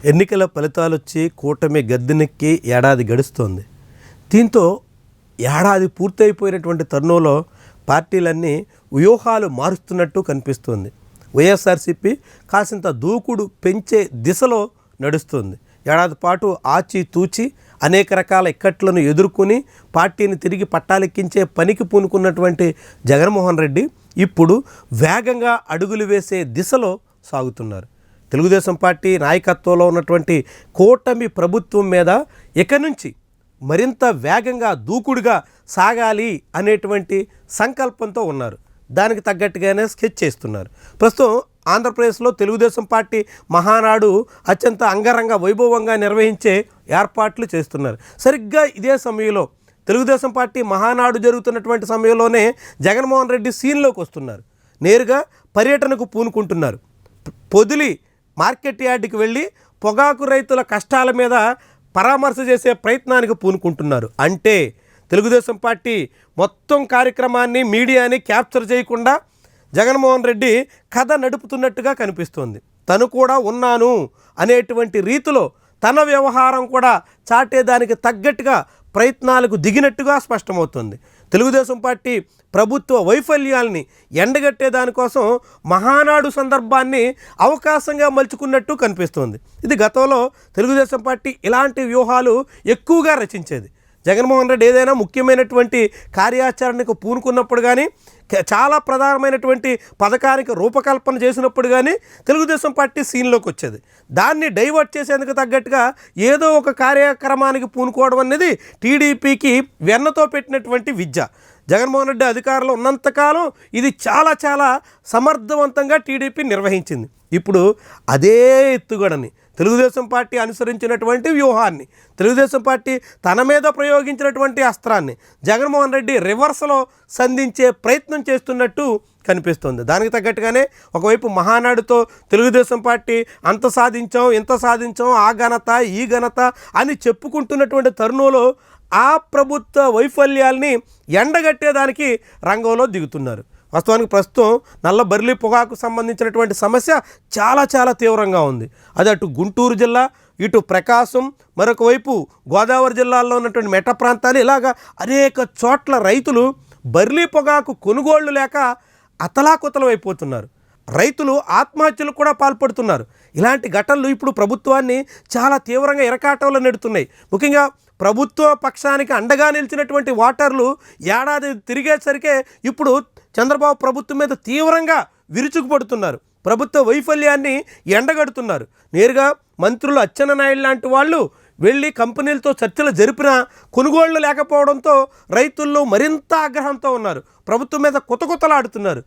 ఎన్నికల ఫలితాలొచ్చి కూటమి గద్దెనెక్కి ఏడాది గడుస్తోంది. దీంతో ఏడాది పూర్తయిపోయినటువంటి తరుణంలో పార్టీలన్నీ వ్యూహాలు మారుస్తున్నట్టు కనిపిస్తుంది. వైఎస్ఆర్సీపీ కాసింత దూకుడు పెంచే దిశలో నడుస్తుంది. ఏడాది పాటు ఆచితూచి అనేక రకాల ఇక్కట్లను ఎదుర్కొని పార్టీని తిరిగి పట్టాలెక్కించే పనికి పూనుకున్నటువంటి జగన్మోహన్ రెడ్డి ఇప్పుడు వేగంగా అడుగులు వేసే దిశలో సాగుతున్నారు. తెలుగుదేశం పార్టీ నాయకత్వంలో ఉన్నటువంటి కూటమి ప్రభుత్వం మీద ఇక నుంచి మరింత వేగంగా దూకుడుగా సాగాలి అనేటువంటి సంకల్పంతో ఉన్నారు. దానికి తగ్గట్టుగానే స్కెచ్ చేస్తున్నారు. ప్రస్తుతం ఆంధ్రప్రదేశ్లో తెలుగుదేశం పార్టీ మహానాడు అత్యంత అంగరంగ వైభవంగా నిర్వహించే ఏర్పాట్లు చేస్తున్నారు. సరిగ్గా ఇదే సమయంలో తెలుగుదేశం పార్టీ మహానాడు జరుగుతున్నటువంటి సమయంలోనే జగన్మోహన్ రెడ్డి సీన్లోకి వస్తున్నారు. నేరుగా పర్యటనకు పూనుకుంటున్నారు. పొదిలి మార్కెట్ యార్డుకి వెళ్ళి పొగాకు రైతుల కష్టాల మీద పరామర్శ చేసే ప్రయత్నానికి పూనుకుంటున్నారు. అంటే తెలుగుదేశం పార్టీ మొత్తం కార్యక్రమాన్ని మీడియాని క్యాప్చర్ చేయకుండా జగన్మోహన్ రెడ్డి కథ నడుపుతున్నట్టుగా కనిపిస్తోంది. తను కూడా ఉన్నాను అనేటువంటి రీతిలో తన వ్యవహారం కూడా చాటేదానికి తగ్గట్టుగా ప్రయత్నాలకు దిగినట్టుగా స్పష్టమవుతుంది. తెలుగుదేశం పార్టీ ప్రభుత్వ వైఫల్యాల్ని ఎండగట్టే దానికోసం మహానాడు సందర్భాన్ని అవకాశంగా మలుచుకున్నట్టు కనిపిస్తోంది. ఇది గతంలో తెలుగుదేశం పార్టీ ఇలాంటి వ్యూహాలు ఎక్కువగా రచించేది. జగన్మోహన్ రెడ్డి ఏదైనా ముఖ్యమైనటువంటి కార్యాచరణకు పూనుకున్నప్పుడు కానీ, చాలా ప్రధానమైనటువంటి పథకానికి రూపకల్పన చేసినప్పుడు కానీ తెలుగుదేశం పార్టీ సీన్లోకి వచ్చేది. దాన్ని డైవర్ట్ చేసేందుకు తగ్గట్టుగా ఏదో ఒక కార్యక్రమానికి పూనుకోవడం అనేది టీడీపీకి వెన్నతో పెట్టినటువంటి విద్య. జగన్మోహన్ రెడ్డి అధికారంలో ఉన్నంతకాలం ఇది చాలా సమర్థవంతంగా టీడీపీ నిర్వహించింది. ఇప్పుడు అదే ఎత్తుగడని తెలుగుదేశం పార్టీ అనుసరించినటువంటి వ్యూహాన్ని, తెలుగుదేశం పార్టీ తన మీద ప్రయోగించినటువంటి అస్త్రాన్ని జగన్మోహన్ రెడ్డి రివర్స్లో సంధించే ప్రయత్నం చేస్తున్నట్టు కనిపిస్తుంది. దానికి తగ్గట్టుగానే ఒకవైపు మహానాడుతో తెలుగుదేశం పార్టీ అంత సాధించాం, ఇంత సాధించాం, ఆ ఘనత ఈ ఘనత అని చెప్పుకుంటున్నటువంటి తరుణంలో ఆ ప్రభుత్వ వైఫల్యాల్ని ఎండగట్టేదానికి రంగంలో దిగుతున్నారు. వాస్తవానికి ప్రస్తుతం నల్ల బర్లీ పొగాకు సంబంధించినటువంటి సమస్య చాలా తీవ్రంగా ఉంది. అది అటు గుంటూరు జిల్లా, ఇటు ప్రకాశం, మరొక వైపు గోదావరి జిల్లాల్లో ఉన్నటువంటి మెట్ట ప్రాంతాలు, ఇలాగా అనేక చోట్ల రైతులు బర్లీ పొగాకు కొనుగోళ్లు లేక అతలాకుతలం అయిపోతున్నారు. రైతులు ఆత్మహత్యలు కూడా పాల్పడుతున్నారు. ఇలాంటి ఘటనలు ఇప్పుడు ప్రభుత్వాన్ని చాలా తీవ్రంగా ఇరకాటంలో నెడుతున్నాయి. ముఖ్యంగా ప్రభుత్వ పక్షానికి అండగా నిలిచినటువంటి ఓటర్లు ఏడాది తిరిగేసరికే ఇప్పుడు చంద్రబాబు ప్రభుత్వం మీద తీవ్రంగా విరుచుకుపడుతున్నారు. ప్రభుత్వ వైఫల్యాన్ని ఎండగడుతున్నారు. నేరుగా మంత్రులు అచ్చెన్నాయుడు లాంటి వాళ్ళు వెళ్ళి కంపెనీలతో చర్చలు జరిపినా కొనుగోళ్లు లేకపోవడంతో రైతుల్లో మరింత ఆగ్రహంతో ఉన్నారు. ప్రభుత్వం మీద కుతకుతలాడుతున్నారు.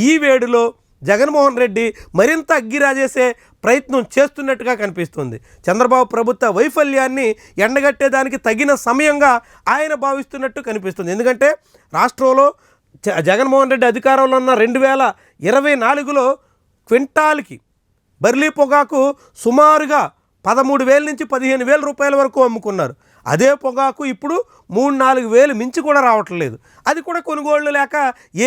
ఈ వేడిలో జగన్మోహన్ రెడ్డి మరింత అగ్గిరాజేసే ప్రయత్నం చేస్తున్నట్టుగా కనిపిస్తుంది. చంద్రబాబు ప్రభుత్వ వైఫల్యాన్ని ఎండగట్టేదానికి తగిన సమయంగా ఆయన భావిస్తున్నట్టు కనిపిస్తుంది. ఎందుకంటే రాష్ట్రంలో జగన్మోహన్ రెడ్డి అధికారంలో ఉన్న 2024లో క్వింటాల్కి బర్లీ పొగాకు సుమారుగా 13,000 నుంచి 15,000 రూపాయల వరకు అమ్ముకున్నారు. అదే పొగాకు ఇప్పుడు 3-4 వేలు మించి కూడా రావట్లేదు. అది కూడా కొనుగోళ్లు లేక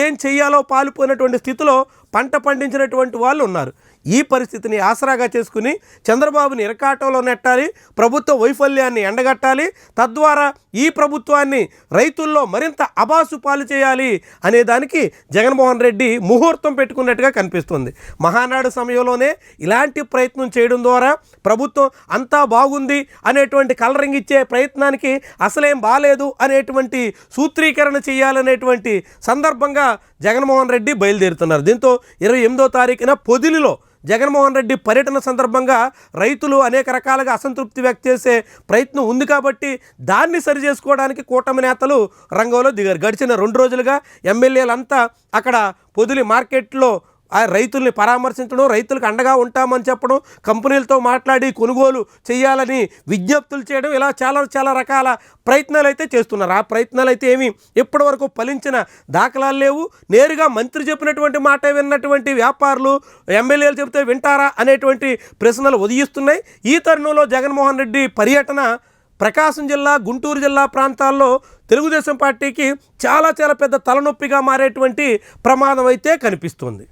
ఏం చెయ్యాలో పాలుపోయినటువంటి స్థితిలో పంట పండించినటువంటి వాళ్ళు ఉన్నారు. ఈ పరిస్థితిని ఆసరాగా చేసుకుని చంద్రబాబుని ఇరకాటంలో నెట్టాలి, ప్రభుత్వ వైఫల్యాన్ని ఎండగట్టాలి, తద్వారా ఈ ప్రభుత్వాన్ని రైతుల్లో మరింత అబాసు పాలు చేయాలి అనేదానికి జగన్మోహన్ రెడ్డి ముహూర్తం పెట్టుకున్నట్టుగా కనిపిస్తుంది. మహానాడు సమయంలోనే ఇలాంటి ప్రయత్నం చేయడం ద్వారా ప్రభుత్వం అంతా బాగుంది అనేటువంటి కలరింగ్ ఇచ్చే ప్రయత్నానికి అసలేం బాలేదు అనేటువంటి సూత్రీకరణ చేయాలనేటువంటి సందర్భంగా జగన్మోహన్ రెడ్డి బయలుదేరుతున్నారు. దీంతో 28వ తారీఖున పొదిలిలో జగన్మోహన్ రెడ్డి పర్యటన సందర్భంగా రైతులు అనేక రకాలుగా అసంతృప్తి వ్యక్తం చేసే ప్రయత్నం ఉంది కాబట్టి దాన్ని సరి చేసుకోవడానికి కూటమి నేతలు రంగంలో దిగారు. గడిచిన 2 రోజులుగా ఎమ్మెల్యేలంతా అక్కడ పొదిలి మార్కెట్లో ఆ రైతుల్ని పరామర్శించడం, రైతులకు అండగా ఉంటామని చెప్పడం, కంపెనీలతో మాట్లాడి కొనుగోలు చేయాలని విజ్ఞప్తులు చేయడం, ఇలా చాలా రకాల ప్రయత్నాలు అయితే చేస్తున్నారు. ఆ ప్రయత్నాలు అయితే ఏమీ ఇప్పటివరకు ఫలించిన దాఖలాలు లేవు. నేరుగా మంత్రి చెప్పినటువంటి మాట విన్నటువంటి వ్యాపారులు, ఎమ్మెల్యేలు చెబితే వింటారా అనేటువంటి ప్రశ్నలు ఉదయిస్తున్నాయి. ఈ తరుణంలో జగన్మోహన్ రెడ్డి పర్యటన ప్రకాశం జిల్లా, గుంటూరు జిల్లా ప్రాంతాల్లో తెలుగుదేశం పార్టీకి చాలా పెద్ద తలనొప్పిగా మారేటువంటి ప్రమాదం అయితే కనిపిస్తుంది.